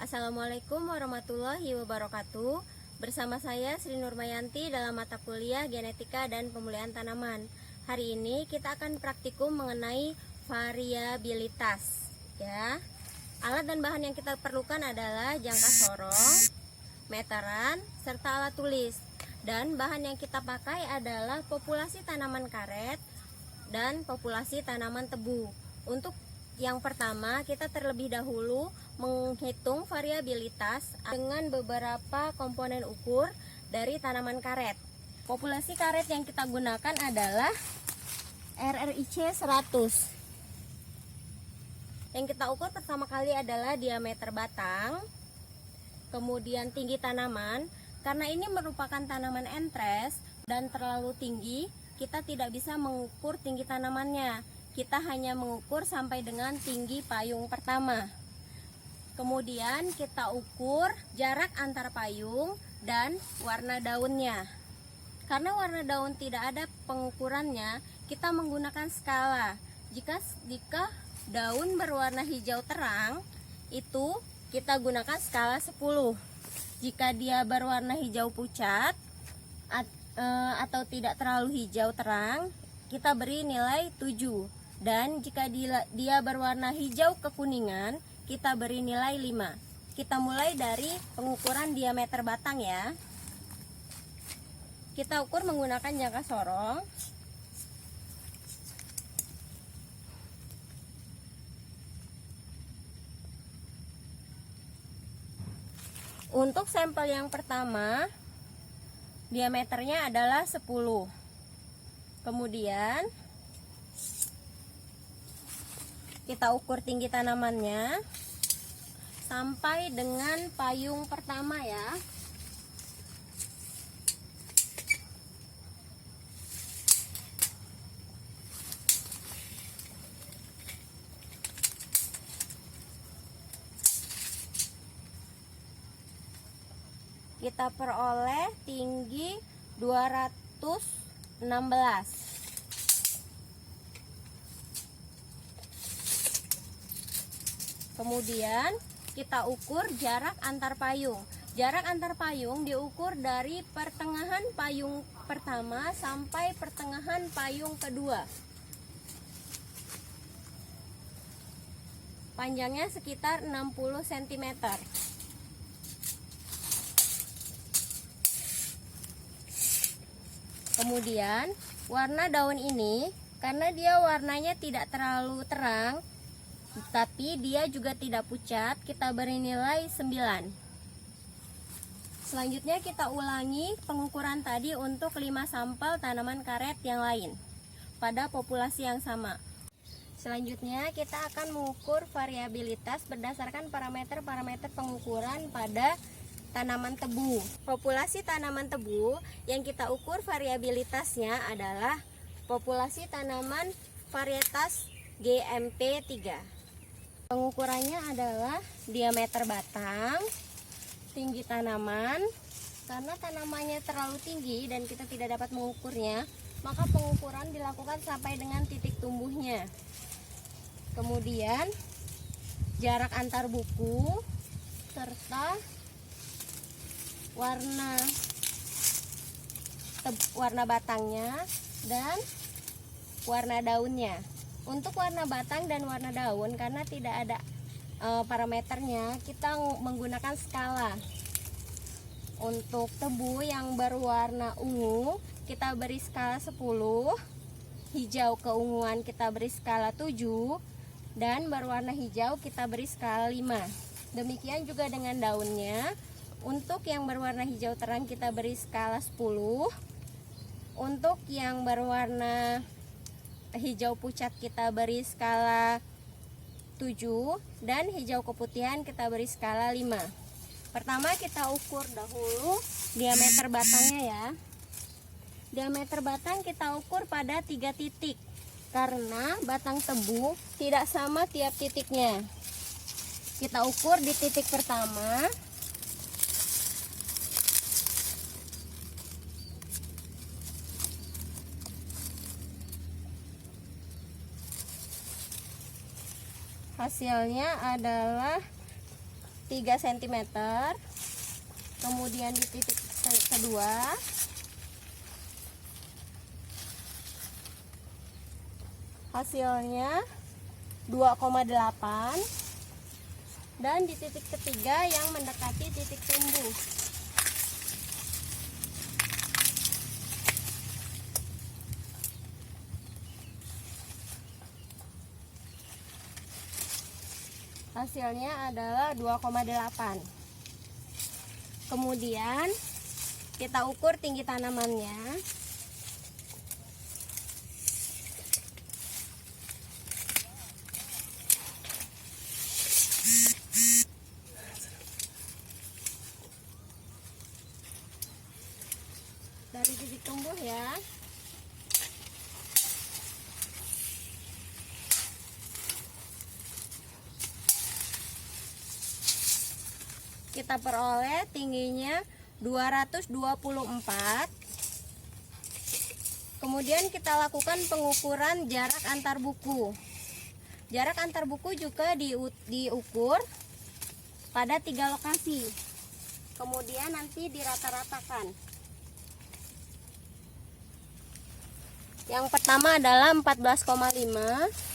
Assalamualaikum warahmatullahi wabarakatuh. Bersama saya Sri Nurmayanti dalam mata kuliah Genetika dan Pemulihan Tanaman. Hari ini kita akan praktikum mengenai variabilitas, ya. Alat dan bahan yang kita perlukan adalah jangka sorong, meteran, serta alat tulis. Dan bahan yang kita pakai adalah populasi tanaman karet dan populasi tanaman tebu. Untuk yang pertama, kita terlebih dahulu menghitung variabilitas dengan beberapa komponen ukur dari tanaman karet. Populasi karet yang kita gunakan adalah RRIC 100. Yang kita ukur pertama kali adalah diameter batang, kemudian tinggi tanaman. Karena ini merupakan tanaman entres dan terlalu tinggi, kita tidak bisa mengukur tinggi tanamannya. Kita hanya mengukur sampai dengan tinggi payung pertama. Kemudian kita ukur jarak antar payung dan warna daunnya. Karena warna daun tidak ada pengukurannya, kita menggunakan skala. Jika daun berwarna hijau terang, itu kita gunakan skala 10. Jika dia berwarna hijau pucat atau tidak terlalu hijau terang, kita beri nilai 7. Dan jika dia berwarna hijau kekuningan, kita beri nilai 5. Kita mulai dari pengukuran diameter batang, ya. Kita ukur menggunakan jangka sorong. Untuk sampel yang pertama, diameternya adalah 10. Kemudian kita ukur tinggi tanamannya sampai dengan payung pertama, ya. Kita peroleh tinggi 216. Kemudian kita ukur jarak antar payung. Jarak antar payung diukur dari pertengahan payung pertama sampai pertengahan payung kedua. Panjangnya sekitar 60 cm. Kemudian warna daun ini, karena dia warnanya tidak terlalu terang, tapi dia juga tidak pucat, kita beri nilai 9. Selanjutnya kita ulangi pengukuran tadi untuk 5 sampel tanaman karet yang lain pada populasi yang sama. Selanjutnya kita akan mengukur variabilitas berdasarkan parameter-parameter pengukuran pada tanaman tebu. Populasi tanaman tebu yang kita ukur variabilitasnya adalah populasi tanaman varietas GMP3. Pengukurannya adalah diameter batang, tinggi tanaman. Karena tanamannya terlalu tinggi dan kita tidak dapat mengukurnya, maka pengukuran dilakukan sampai dengan titik tumbuhnya. Kemudian jarak antar buku serta warna batangnya dan warna daunnya. Untuk warna batang dan warna daun, karena tidak ada parameternya, kita menggunakan skala. Untuk tebu yang berwarna ungu, kita beri skala 10. Hijau keunguan kita beri skala 7. Dan berwarna hijau kita beri skala 5. Demikian juga dengan daunnya. Untuk yang berwarna hijau terang kita beri skala 10. Untuk yang berwarna hijau pucat kita beri skala 7. Dan hijau keputihan kita beri skala 5. Pertama kita ukur dahulu diameter batangnya, ya. Diameter batang kita ukur pada 3 titik, karena batang tebu tidak sama tiap titiknya. Kita ukur di titik pertama. Hasilnya adalah 3 cm. Kemudian di titik kedua hasilnya 2,8, dan di titik ketiga yang mendekati titik tumbuh hasilnya adalah 2,8. Kemudian kita ukur tinggi tanamannya. Dari titik tumbuh ya. Kita peroleh tingginya 224. Kemudian kita lakukan pengukuran jarak antar buku. Jarak antar buku juga diukur pada 3 lokasi. Kemudian nanti dirata-ratakan. Yang pertama adalah 14,5.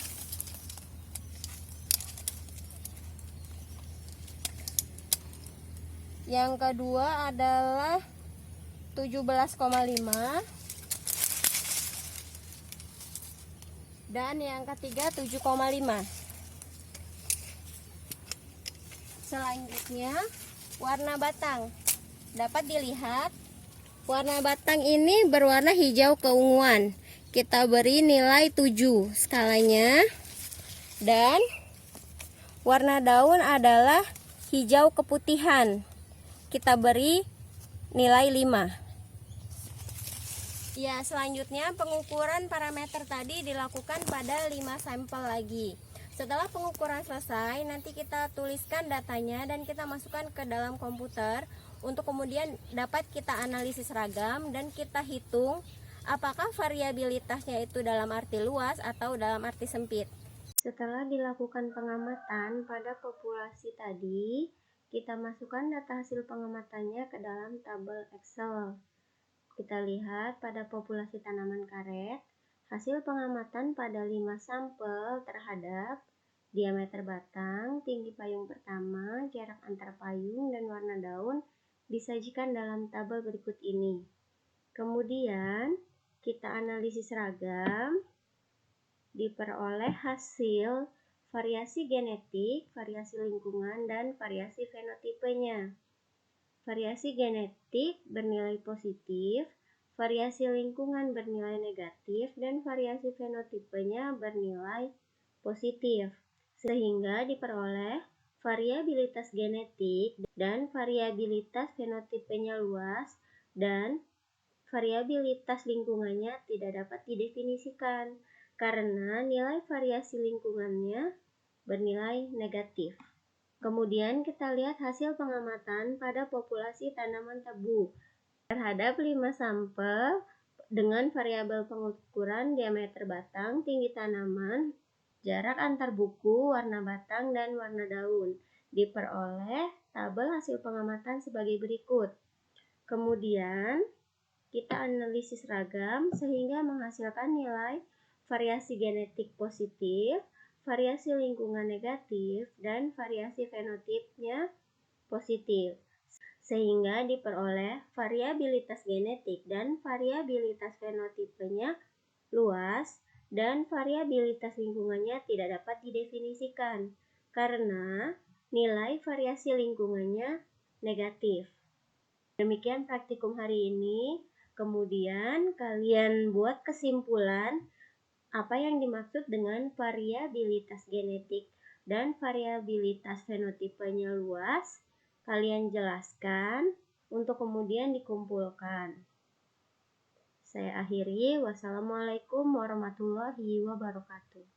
Yang kedua adalah 17,5. Dan yang ketiga 7,5. Selanjutnya warna batang. Dapat dilihat warna batang ini berwarna hijau keunguan. Kita beri nilai 7 skalanya. Dan warna daun adalah hijau keputihan. Kita beri nilai 5. Ya, selanjutnya pengukuran parameter tadi dilakukan pada 5 sampel lagi. Setelah pengukuran selesai, nanti kita tuliskan datanya dan kita masukkan ke dalam komputer untuk kemudian dapat kita analisis ragam dan kita hitung apakah variabilitasnya itu dalam arti luas atau dalam arti sempit. Setelah dilakukan pengamatan pada populasi tadi, kita masukkan data hasil pengamatannya ke dalam tabel Excel. Kita lihat pada populasi tanaman karet, hasil pengamatan pada 5 sampel terhadap diameter batang, tinggi payung pertama, jarak antar payung, dan warna daun disajikan dalam tabel berikut ini. Kemudian kita analisis ragam, diperoleh hasil variasi genetik, variasi lingkungan, dan variasi fenotipenya. Variasi genetik bernilai positif, variasi lingkungan bernilai negatif, dan variasi fenotipenya bernilai positif. Sehingga diperoleh variabilitas genetik dan variabilitas fenotipenya luas, dan variabilitas lingkungannya tidak dapat didefinisikan karena nilai variasi lingkungannya bernilai negatif. Kemudian kita lihat hasil pengamatan pada populasi tanaman tebu terhadap 5 sampel dengan variabel pengukuran diameter batang, tinggi tanaman, jarak antar buku, warna batang, dan warna daun. Diperoleh tabel hasil pengamatan sebagai berikut. Kemudian kita analisis ragam sehingga menghasilkan nilai variasi genetik positif, variasi lingkungan negatif, dan variasi fenotipnya positif. Sehingga diperoleh variabilitas genetik dan variabilitas fenotipenya luas, dan variabilitas lingkungannya tidak dapat didefinisikan karena nilai variasi lingkungannya negatif. Demikian praktikum hari ini. Kemudian kalian buat kesimpulan apa yang dimaksud dengan variabilitas genetik dan variabilitas fenotipenya luas. Kalian jelaskan untuk kemudian dikumpulkan. Saya akhiri. Wassalamualaikum warahmatullahi wabarakatuh.